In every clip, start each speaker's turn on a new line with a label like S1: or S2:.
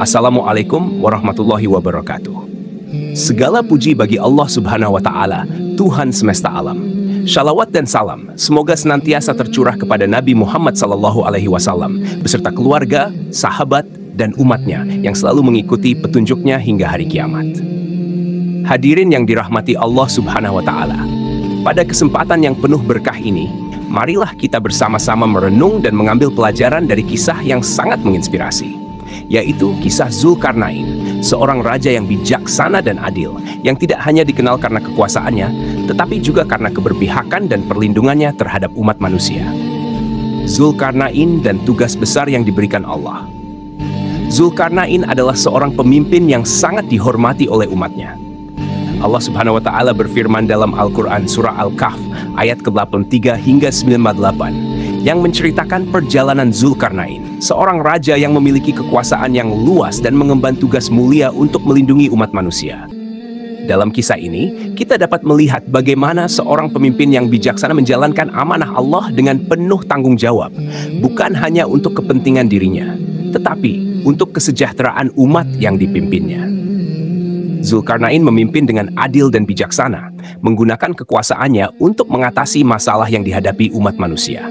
S1: Assalamualaikum warahmatullahi wabarakatuh. Segala puji bagi Allah Subhanahu wa Ta'ala, Tuhan semesta alam. Shalawat dan salam semoga senantiasa tercurah kepada Nabi Muhammad SAW beserta keluarga, sahabat, dan umatnya yang selalu mengikuti petunjuknya hingga hari kiamat. Hadirin yang dirahmati Allah Subhanahu wa Ta'ala, pada kesempatan yang penuh berkah ini, marilah kita bersama-sama merenung dan mengambil pelajaran dari kisah yang sangat menginspirasi, yaitu kisah Zulkarnain, seorang raja yang bijaksana dan adil, yang tidak hanya dikenal karena kekuasaannya, tetapi juga karena keberpihakan dan perlindungannya terhadap umat manusia. Zulkarnain dan tugas besar yang diberikan Allah. Zulkarnain adalah seorang pemimpin yang sangat dihormati oleh umatnya. Allah Subhanahu wa Ta'ala berfirman dalam Al-Quran surah Al-Kahf ayat ke-83 hingga 98 yang menceritakan perjalanan Zulkarnain, seorang raja yang memiliki kekuasaan yang luas dan mengemban tugas mulia untuk melindungi umat manusia. Dalam kisah ini, kita dapat melihat bagaimana seorang pemimpin yang bijaksana menjalankan amanah Allah dengan penuh tanggung jawab, bukan hanya untuk kepentingan dirinya, tetapi untuk kesejahteraan umat yang dipimpinnya. Zulkarnain memimpin dengan adil dan bijaksana, menggunakan kekuasaannya untuk mengatasi masalah yang dihadapi umat manusia.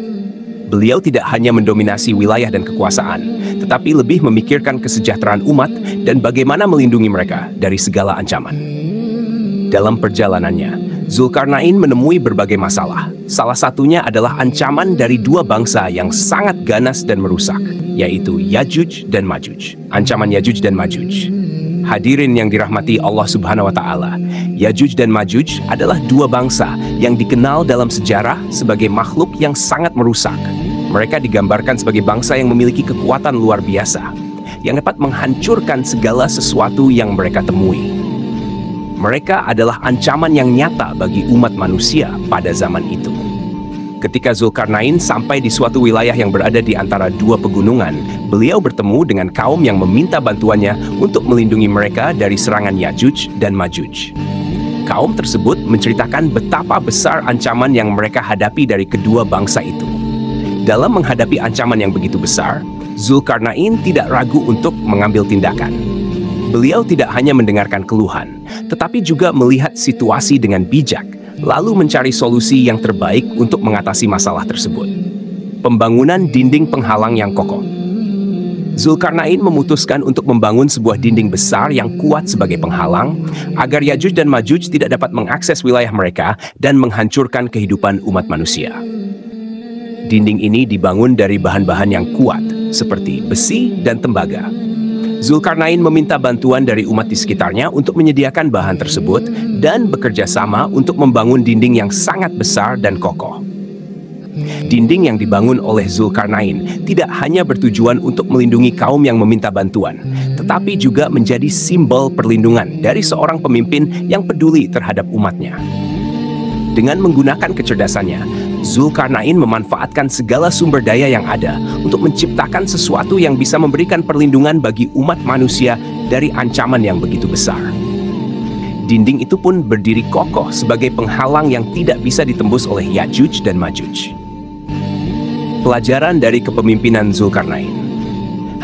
S1: Beliau tidak hanya mendominasi wilayah dan kekuasaan, tetapi lebih memikirkan kesejahteraan umat dan bagaimana melindungi mereka dari segala ancaman. Dalam perjalanannya, Zulkarnain menemui berbagai masalah. Salah satunya adalah ancaman dari dua bangsa yang sangat ganas dan merusak, yaitu Yajuj dan Majuj. Ancaman Yajuj dan Majuj. Hadirin yang dirahmati Allah Subhanahu wa Ta'ala, Yajuj dan Majuj adalah dua bangsa yang dikenal dalam sejarah sebagai makhluk yang sangat merusak. Mereka digambarkan sebagai bangsa yang memiliki kekuatan luar biasa, yang dapat menghancurkan segala sesuatu yang mereka temui. Mereka adalah ancaman yang nyata bagi umat manusia pada zaman itu. Ketika Zulkarnain sampai di suatu wilayah yang berada di antara dua pegunungan, beliau bertemu dengan kaum yang meminta bantuannya untuk melindungi mereka dari serangan Yajuj dan Majuj. Kaum tersebut menceritakan betapa besar ancaman yang mereka hadapi dari kedua bangsa itu. Dalam menghadapi ancaman yang begitu besar, Zulkarnain tidak ragu untuk mengambil tindakan. Beliau tidak hanya mendengarkan keluhan, tetapi juga melihat situasi dengan bijak, lalu mencari solusi yang terbaik untuk mengatasi masalah tersebut. Pembangunan dinding penghalang yang kokoh. Zulkarnain memutuskan untuk membangun sebuah dinding besar yang kuat sebagai penghalang, agar Yajuj dan Majuj tidak dapat mengakses wilayah mereka dan menghancurkan kehidupan umat manusia. Dinding ini dibangun dari bahan-bahan yang kuat, seperti besi dan tembaga. Zulkarnain meminta bantuan dari umat di sekitarnya untuk menyediakan bahan tersebut dan bekerja sama untuk membangun dinding yang sangat besar dan kokoh. Dinding yang dibangun oleh Zulkarnain tidak hanya bertujuan untuk melindungi kaum yang meminta bantuan, tetapi juga menjadi simbol perlindungan dari seorang pemimpin yang peduli terhadap umatnya. Dengan menggunakan kecerdasannya, Zulkarnain memanfaatkan segala sumber daya yang ada untuk menciptakan sesuatu yang bisa memberikan perlindungan bagi umat manusia dari ancaman yang begitu besar. Dinding itu pun berdiri kokoh sebagai penghalang yang tidak bisa ditembus oleh Yajuj dan Majuj. Pelajaran dari kepemimpinan Zulkarnain.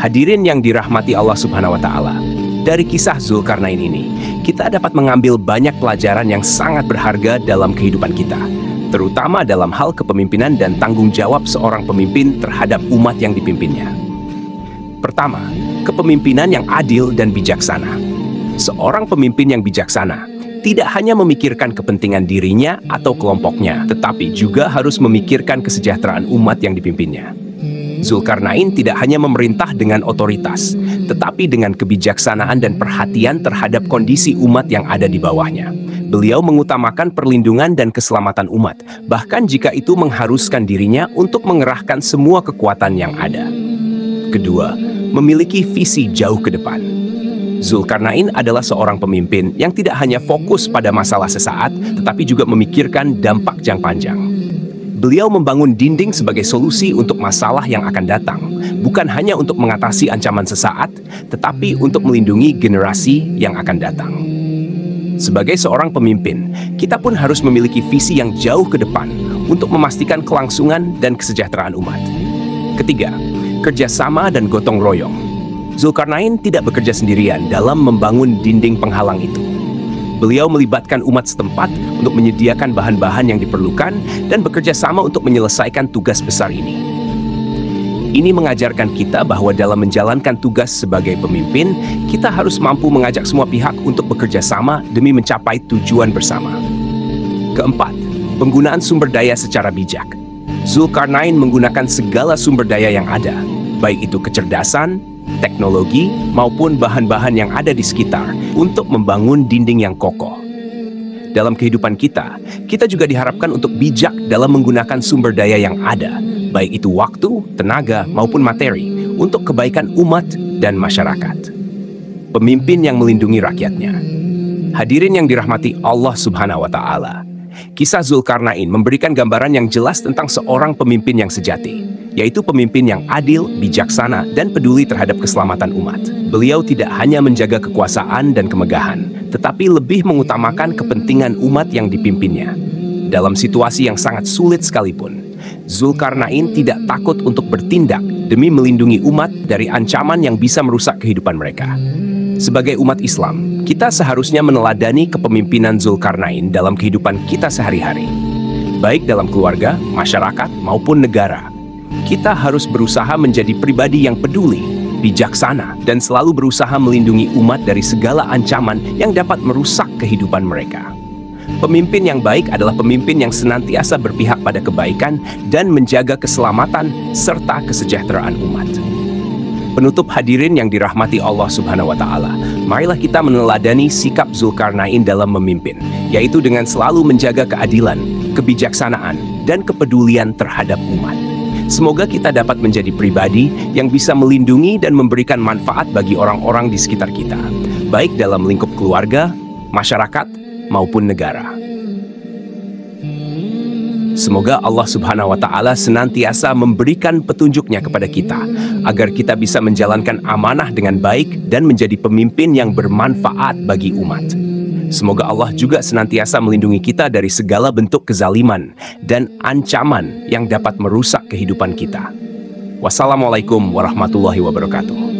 S1: Hadirin yang dirahmati Allah Subhanahu wa Ta'ala, dari kisah Zulkarnain ini, kita dapat mengambil banyak pelajaran yang sangat berharga dalam kehidupan kita, terutama dalam hal kepemimpinan dan tanggung jawab seorang pemimpin terhadap umat yang dipimpinnya. Pertama, kepemimpinan yang adil dan bijaksana. Seorang pemimpin yang bijaksana tidak hanya memikirkan kepentingan dirinya atau kelompoknya, tetapi juga harus memikirkan kesejahteraan umat yang dipimpinnya. Zulkarnain tidak hanya memerintah dengan otoritas, tetapi dengan kebijaksanaan dan perhatian terhadap kondisi umat yang ada di bawahnya. Beliau mengutamakan perlindungan dan keselamatan umat, bahkan jika itu mengharuskan dirinya untuk mengerahkan semua kekuatan yang ada. Kedua, memiliki visi jauh ke depan. Zulkarnain adalah seorang pemimpin yang tidak hanya fokus pada masalah sesaat, tetapi juga memikirkan dampak jangka panjang. Beliau membangun dinding sebagai solusi untuk masalah yang akan datang, bukan hanya untuk mengatasi ancaman sesaat, tetapi untuk melindungi generasi yang akan datang. Sebagai seorang pemimpin, kita pun harus memiliki visi yang jauh ke depan untuk memastikan kelangsungan dan kesejahteraan umat. Ketiga, kerjasama dan gotong royong. Zulkarnain tidak bekerja sendirian dalam membangun dinding penghalang itu. Beliau melibatkan umat setempat untuk menyediakan bahan-bahan yang diperlukan dan bekerja sama untuk menyelesaikan tugas besar ini. Ini mengajarkan kita bahwa dalam menjalankan tugas sebagai pemimpin, kita harus mampu mengajak semua pihak untuk bekerja sama demi mencapai tujuan bersama. Keempat, penggunaan sumber daya secara bijak. Zulkarnain menggunakan segala sumber daya yang ada, baik itu kecerdasan, teknologi, maupun bahan-bahan yang ada di sekitar untuk membangun dinding yang kokoh. Dalam kehidupan kita juga diharapkan untuk bijak dalam menggunakan sumber daya yang ada, baik itu waktu, tenaga, maupun materi, untuk kebaikan umat dan masyarakat. Pemimpin yang melindungi rakyatnya. Hadirin yang dirahmati Allah Subhanahu wa Ta'ala, kisah Zulkarnain memberikan gambaran yang jelas tentang seorang pemimpin yang sejati, yaitu pemimpin yang adil, bijaksana, dan peduli terhadap keselamatan umat. Beliau tidak hanya menjaga kekuasaan dan kemegahan, tetapi lebih mengutamakan kepentingan umat yang dipimpinnya. Dalam situasi yang sangat sulit sekalipun, Zulkarnain tidak takut untuk bertindak demi melindungi umat dari ancaman yang bisa merusak kehidupan mereka. Sebagai umat Islam, kita seharusnya meneladani kepemimpinan Zulkarnain dalam kehidupan kita sehari-hari. Baik dalam keluarga, masyarakat, maupun negara. Kita harus berusaha menjadi pribadi yang peduli, bijaksana, dan selalu berusaha melindungi umat dari segala ancaman yang dapat merusak kehidupan mereka. Pemimpin yang baik adalah pemimpin yang senantiasa berpihak pada kebaikan dan menjaga keselamatan serta kesejahteraan umat. Penutup hadirin yang dirahmati Allah Subhanahu wa Ta'ala, marilah kita meneladani sikap Zulkarnain dalam memimpin, yaitu dengan selalu menjaga keadilan, kebijaksanaan, dan kepedulian terhadap umat. Semoga kita dapat menjadi pribadi yang bisa melindungi dan memberikan manfaat bagi orang-orang di sekitar kita, baik dalam lingkup keluarga, masyarakat, maupun negara. Semoga Allah Subhanahu wa Ta'ala senantiasa memberikan petunjuknya kepada kita, agar kita bisa menjalankan amanah dengan baik dan menjadi pemimpin yang bermanfaat bagi umat. Semoga Allah juga senantiasa melindungi kita dari segala bentuk kezaliman dan ancaman yang dapat merusak kehidupan kita. Wassalamualaikum warahmatullahi wabarakatuh.